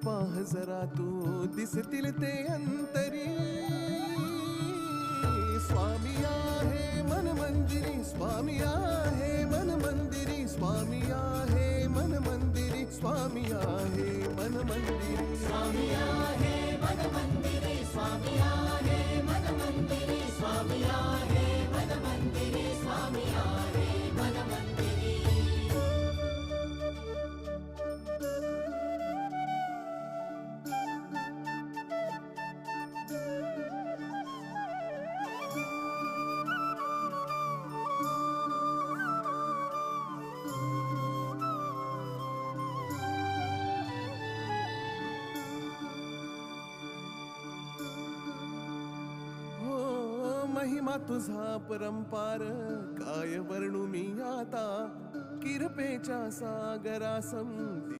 पाह जरा तू दिसतील ते अंतरी. स्वामी आहे मन मंदिरी, स्वामी आहे मन मंदिरी, स्वामी आहे मन मंदिरी, स्वामी आहे मन मंदिरी. स्वामी आहे मन मंदिरी, स्वामी आहे मन मंदिरी, स्वामी आहे मन मंदिरी, स्वामी आहे मन मंदिरी. महिमा तुझा परंपार काय वर्णू मी आता. किरपेच्या सागरा समती